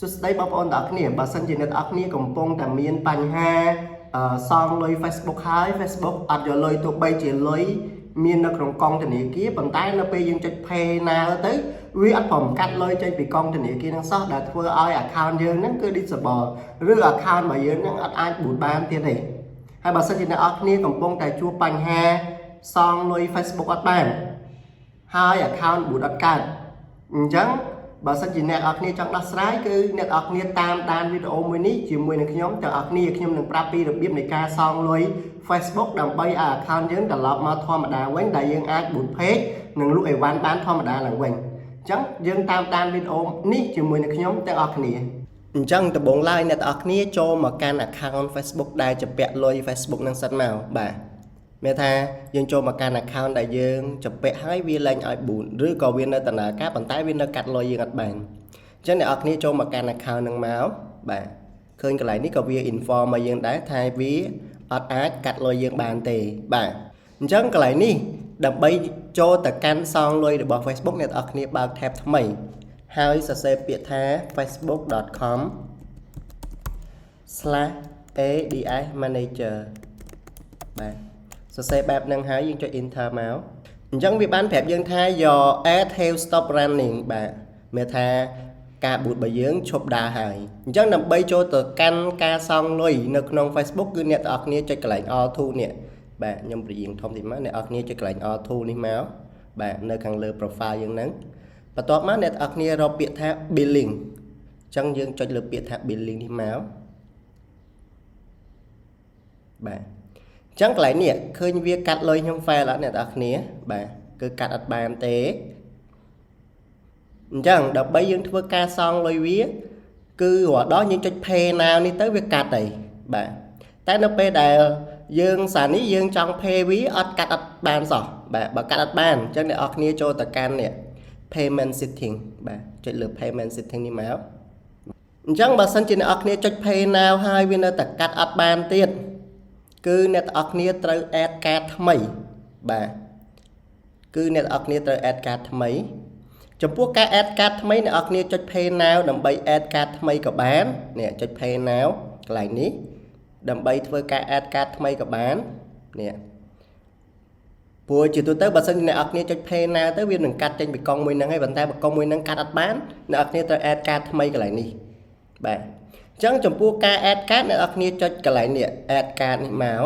สุดท้ายบางคนตักเนี่ยบางสัญญาณตักเนี่ยกำปงแต่มีนปัญหาซองเลย Facebook หาย Facebook อาจจะเลยตัวใบเจียเลยมีนในกองธนาคารบางท้ายเราไปยังจะเพย์นาtớiวิอัดผมกัดเลยใจปีกองธนาคารนั่งซอดแต่เพื่อเอาaccount ยืนนั่นคือดิสบอลหรือ account มายืนนั่งอัดอัดบูดบานเท่าไหร่ให้บางสัญญาณตักเนี่ยกำปงแต่ชัวปัญหาซองเลย Facebook อัดบ้านหาย account บูดอัดกันจังបើសិនជាអ្នកអរគ្នាចង់ដោះស្រាយគឺអ្នកអរគ្នាតាមដានវីដេអូមួយនេះជាមួយនឹងខ្ញុំទាំងអរគ្នាខ្ញុំនឹងប្រាប់ពីរបៀបនៃការសងលុយ Facebook ដើម្បីឲ្យ account យើងត្រឡប់មកធម្មតាវិញដែលយើងអាច boot page និងលក់អីវ៉ាន់បានធម្មតាឡើងវិញអញ្ចឹងយើងតាមដានវីដេអូនេះជាមួយនឹងខ្ញុំទាំងអរគ្នាអញ្ចឹងដំបូងឡើយអ្នកអរគ្នាចូលមកកាន់ account Facebook ដែលជាពាក់លុយ Facebook នឹងសិនមកបាទមានថាយើងចូលមកកាន់ account ដែលយើងចម្ពាក់ហើយវាលែងឲ្យ boot ឬក៏វានៅដំណើរការប៉ុន្តែវានៅកាត់លុយយើងអត់បានអញ្ចឹងអ្នកនរគ្នាចូលមកកាន់ account នឹងមកបាទឃើញកន្លែងនេះក៏វា inform មកយើងដែរថាវាអត់អាចកាត់លុយយើងបានទេបាទអញ្ចឹងកន្លែងនេះដើម្បីចូលទៅកាន់សងលុយរបស់ Facebook អ្នកនរគ្នាបើក tab ថ្មីហើយសរសេរពាក្យថា facebook.com/ads manager បាទសរសេរបែបហ្នឹងហើយយើងចុច enter មកអញ្ចឹងវាបានប្រាប់យើងថា your ad have stop running បាទមានថាការ boot របស់យើងឈប់ដើរហើយអញ្ចឹងដើម្បីចូលទៅកាន់ការសងលុយនៅក្នុង Facebook គឺអ្នកទាំងអស់គ្នាចុចកន្លែង all2 នេះបាទខ្ញុំព្យាយាមធំតិចមកអ្នកទាំងអស់គ្នាចុចកន្លែង all2 នេះមកបាទនៅខាងលើ profile យើងហ្នឹងបន្ទាប់មកអ្នកទាំងអស់គ្នារកពាក្យថា billing អញ្ចឹងយើងចុចលើពាក្យថា billing នេះមកបាទអញ្ចឹងកន្លែងនេះឃើញវាកាត់លុយខ្ញុំ file អត់អ្នកនរគ្នាបាទគឺកាត់អត់បានទេអញ្ចឹងដើម្បីយើងធ្វើការសងលុយវាគឺរដយើងចុច pay now នេះទៅវាកាត់ហើយបាទតែនៅពេលដែលយើងសារនេះយើងចង់ pay វាអត់កាត់អត់បានសោះបាទបើកាត់អត់បានអញ្ចឹងអ្នកនរគ្នាចូលទៅកាន់នេះ payment setting បាទចុចលើ payment setting នេះមកអញ្ចឹងបើសិនជាអ្នកនរគ្នាចុច pay now ហើយវានៅតែកាត់អត់បានទៀតគឺអ្នកទាំងអស់គ្នាត្រូវ add card ថ្មីបាទគឺអ្នកទាំងអស់គ្នាត្រូវ add card ថ្មីចំពោះការ add card ថ្មីអ្នកទាំងអស់គ្នាចុច pay now ដើម្បី add card ថ្មីក៏បាននេះចុច pay now កន្លែងនេះដើម្បីធ្វើការ add card ថ្មីក៏បាននេះព្រោះជាទូទៅបើសិនជាអ្នកទាំងអស់គ្នាចុច pay now ទៅវានឹងកាត់ចេញពីកង់មួយហ្នឹងហើយប៉ុន្តែបើកង់មួយហ្នឹងកាត់អត់បានអ្នកទាំងអស់គ្នាត្រូវ add card ថ្មីកន្លែងនេះបាទអញ្ចឹងចំពោះការ add card អ្នកនរគ្នាចុចកន្លែងនេះ add card នេះមក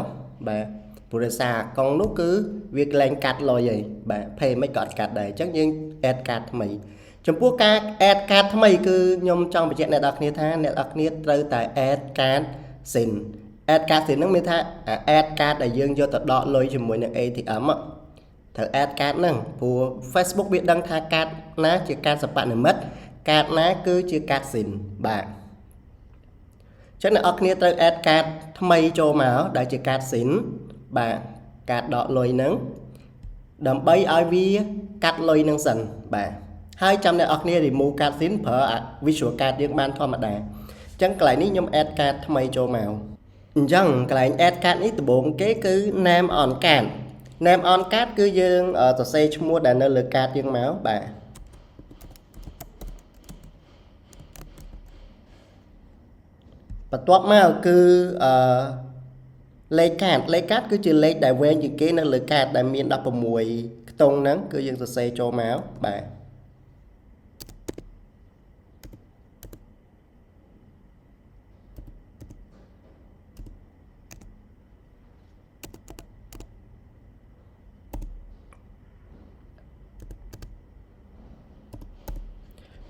បាទព្រោះសារកង់នោះគឺវាក្លែងកាត់លុយហើយបាទ pay មិនក៏អត់កាត់ដែរអញ្ចឹងយើង add card ថ្មីចំពោះការ add card ថ្មីគឺខ្ញុំចង់បញ្ជាក់អ្នកនរគ្នាថាអ្នកនរគ្នាត្រូវតែ add card SIM add card SIM ហ្នឹងមានថា add card ដែលយើងយកទៅដកលុយជាមួយនឹង ATM ត្រូវ add card ហ្នឹងព្រោះ Facebook វាដឹងថា card ណាជា card សិប្បនិម្មិត card ណាគឺជា card SIM បាទចឹងអ្នកនរគ្នាត្រូវ add card ថ្មីចូលមកដែលជា card SIM បាទការដកលុយហ្នឹងដើម្បីឲ្យវាកាត់លុយហ្នឹងសិនបាទហើយចាំអ្នកនរគ្នា remove card SIM ប្រើ visual card យើងបានធម្មតាអញ្ចឹងកន្លែងនេះខ្ញុំ add card ថ្មីចូលមកអញ្ចឹងកន្លែង add card នេះដំបូងគេគឺ name on card name on card គឺយើងសរសេរឈ្មោះដែលនៅលើ card យើងមកបាទបន្ទាប់មកគឺលេខកាតគឺជាលេខដែលវែងជាងគេនៅលើកាតដែលមាន16ខ្ទង់ហ្នឹងគឺយើងសរសេរចូលមកបាទ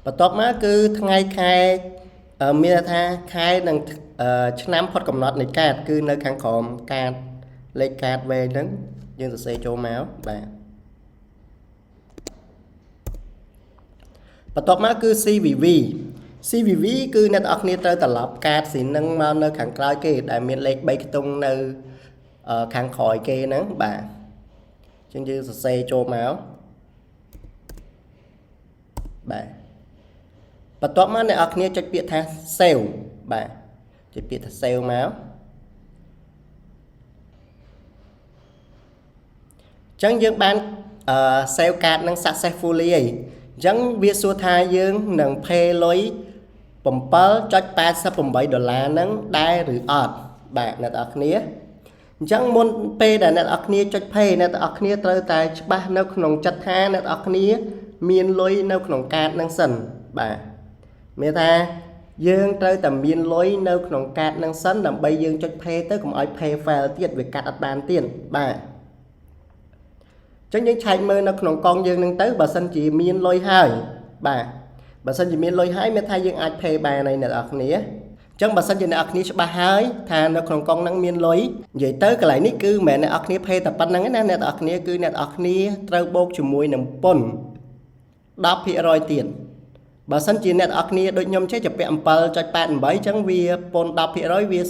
បន្ទាប់មកគឺថ្ងៃខែមានថាខែនិងឆ្នាំផុតកំណត់នៃកាតគឺនៅខាងក្រោមកាតលេខកាតវែងហ្នឹងយើងសរសេរចូលមកបាទបន្ទាប់មកគឺ CVV គឺអ្នកនរគ្នាត្រូវត្រឡប់កាតស៊ីនហ្នឹងមកនៅខាងក្រោយគេដែលមានលេខ3ខ្ទង់នៅខាងក្រោយគេហ្នឹងបាទអញ្ចឹងយើងសរសេរចូលមកបាទបន្ទាប់មកអ្នកនរគ្នាចុចពាក្យថា save បាទចុចពាក្យថា save មកអញ្ចឹងយើងបានsave card នឹង successfully ហើយអញ្ចឹងវាសួរថាយើងនឹង pay លុយ $7.88 ហ្នឹងដែរឬអត់បាទអ្នកទាំងអស់គ្នាអញ្ចឹងមុនពេលដែលអ្នកទាំងអស់គ្នាចុច pay អ្នកទាំងអស់គ្នាត្រូវតែច្បាស់នៅក្នុងចិត្តថាអ្នកទាំងអស់គ្នាមានលុយនៅក្នុងកាតហ្នឹងសិនបាទមានថាយើងត្រូវតែមានលុយនៅក្នុងកាតហ្នឹងសិនដើម្បីយើងចុច pay ទៅកុំឲ្យ pay fail ទៀតវាកាត់អត់បានទៀតបាទអញ្ចឹងយើងឆែកមើលនៅក្នុងកងយើងហ្នឹងទៅបើសិនជាមានលុយហើយបាទបើសិនជាមានលុយហើយមានថាយើងអាច pay បានហើយអ្នកនរគ្នាអញ្ចឹងបើសិនជាអ្នកនរគ្នាច្បាស់ហើយថានៅក្នុងកងហ្នឹងមានលុយនិយាយទៅកន្លែងនេះគឺមិនមែនអ្នកនរគ្នា pay តែប៉ុណ្្នឹងទេណាអ្នកនរគ្នាគឺអ្នកនរគ្នាត្រូវបូកជាមួយនឹងពន្ធ 10% ទៀតបើសិនជាអ្នកនរគ្នាដូចខ្ញុំចេះជាពាក់ 7.88 អញ្ចឹងវាពន្ធ 10% វា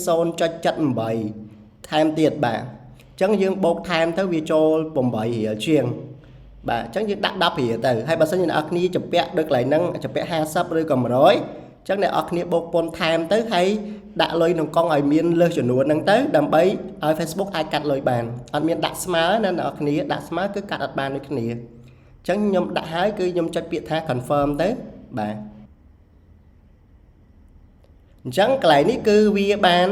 0.78 ថែមទៀតបាទអញ្ចឹងយើងបូកថែមទៅវាចូល8រៀលជាងបាទអញ្ចឹងយើងដាក់10រៀលទៅហើយបើសិនជាអ្នកនរគ្នាជាពាក់ដូចកន្លែងហ្នឹងជាពាក់50ឬក៏100អញ្ចឹងអ្នកនរគ្នាបូកពន្ធថែមទៅហើយដាក់លុយក្នុងកង់ឲ្យមានលើសចំនួនហ្នឹងទៅដើម្បីឲ្យ Facebook អាចកាត់លុយបានអត់មានដាក់ស្មើណាអ្នកនរគ្នាដាក់ស្មើគឺកាត់អត់បានដូចគ្នាអញ្ចឹងខ្ញុំដាក់ហើយគឺខ្ញុំចុចពាក្យថា confirm ទៅបាទអញ្ចឹងកន្លែងនេះគឺវាបាន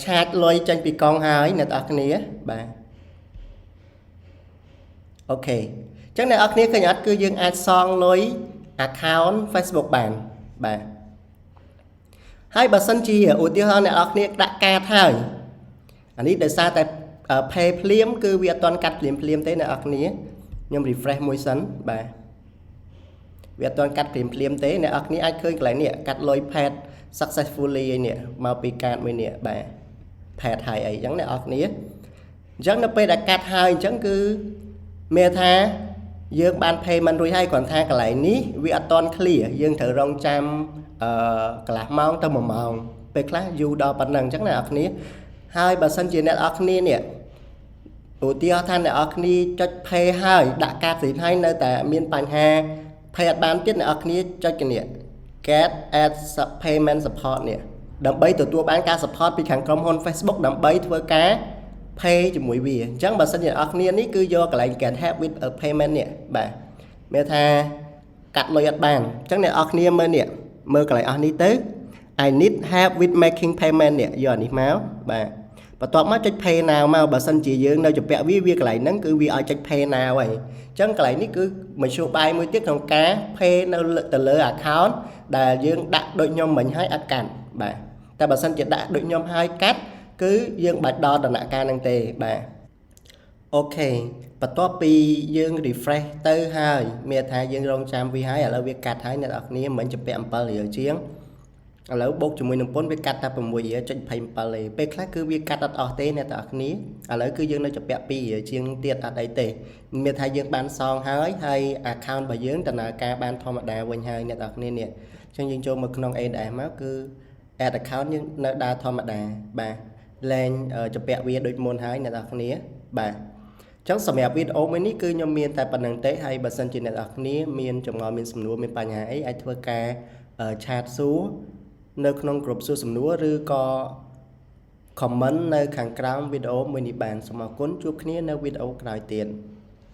ឆាតលុយចេញពីកង់ហើយអ្នកនរគ្នាបាទអូខេអញ្ចឹងអ្នកនរគ្នាឃើញអត់គឺយើងអាចសងលុយ account Facebook បានបាទហើយបើសិនជាឧទាហរណ៍អ្នកនរគ្នាដាក់កាតហើយអានេះដោយសារតែ pay ភ្លាមគឺវាអត់ទាន់កាត់ភ្លាមទេអ្នកនរគ្នាខ្ញុំ refresh មួយសិនបាទវាអត់ទាន់កាត់ភ្លាមទេអ្នកនរគ្នាអាចឃើញកន្លែងនេះកាត់លុយ paid successfully ឯនេះមកពីកាតមួយនេះបាទ paid ហើយអីចឹងអ្នកនរគ្នាអញ្ចឹងនៅពេលដែលកាត់ហើយអញ្ចឹងគឺមានថាយើងបាន payment រួចហើយគ្រាន់ថាកន្លែងនេះវាអត់ទាន់ clear យើងត្រូវរងចាំកន្លះម៉ោងទៅ1ម៉ោងពេលខ្លះយូរដល់ប៉ុណ្ណឹងអញ្ចឹងអ្នកនរគ្នាហើយបើសិនជាអ្នកនរគ្នានេះឧទាហរណ៍ថាអ្នកនរគ្នាចុច pay ហើយដាក់កាតស្រីហើយនៅតែមានបញ្ហា pay អត់បានទៀតអ្នកនរគ្នាចុចកនេះ get add payment support នេះដើម្បីទទួលបានការ support ពីខាងក្រុមហ៊ុន Facebook ដើម្បីធ្វើការ pay ជាមួយវាអញ្ចឹងបើសិនជាអ្នកនរគ្នានេះគឺយកកន្លែង get help with a payment នេះបាទមានថាកាត់លុយអត់បានអញ្ចឹងអ្នកនរគ្នាមើលនេះមើលកន្លែងអស់នេះទៅ I need help with making payment នេះយកអានេះមកបាទបន្ទាប់មកចុច pay now មកបើសិនជាយើងនៅជំពាក់វាកន្លែងហ្នឹងគឺវាឲ្យចុច pay now ហើយអញ្ចឹងកន្លែងនេះគឺមធ្យោបាយមួយទៀតក្នុងការ pay នៅទៅលើ account ដែលយើងដាក់ដូចខ្ញុំមិញឲ្យអត់កាត់បាទតែបើសិនជាដាក់ដូចខ្ញុំឲ្យកាត់គឺយើងបាច់ដល់ដំណាក់កាលហ្នឹងទេបាទអូខេបន្ទាប់ពីយើង refresh ទៅហើយមានថាយើងរងចាំវាហើយឥឡូវវាកាត់ហើយអ្នកនរគ្នាមិញជំពាក់ 7 រៀលជាងឥឡូវបូកជាមួយនឹងពន្ធវាកាត់តែ 6.27 រៀលទេពេលខ្លះគឺវាកាត់អត់អស់ទេអ្នកនរគ្នាឥឡូវគឺយើងនៅជំពាក់ 2 រៀលជាងទៀតអត់អីទេមានថាយើងបានសងហើយ account របស់យើងដំណើរការបានធម្មតាវិញហើយអ្នកនរគ្នានេះអញ្ចឹងយើងចូលមកក្នុង ADS មកគឺ add account យើងនៅដើរធម្មតាបាទលែងជំពាក់វាដូចមុនហើយអ្នកនរគ្នាបាទអញ្ចឹងសម្រាប់វីដេអូមួយនេះគឺខ្ញុំមានតែប៉ុណ្្នឹងទេហើយបើសិនជាអ្នកនរគ្នាមានចម្ងល់មានសំណួរមានបញ្ហាអីអាចធ្វើការឆាតសួរនៅក្នុងក្រុមសួរសំណួរឬក៏ comment នៅខាងក្រោមវីដេអូមួយនេះបានសូមអរគុណជួបគ្នានៅវីដេអូក្រោយទៀត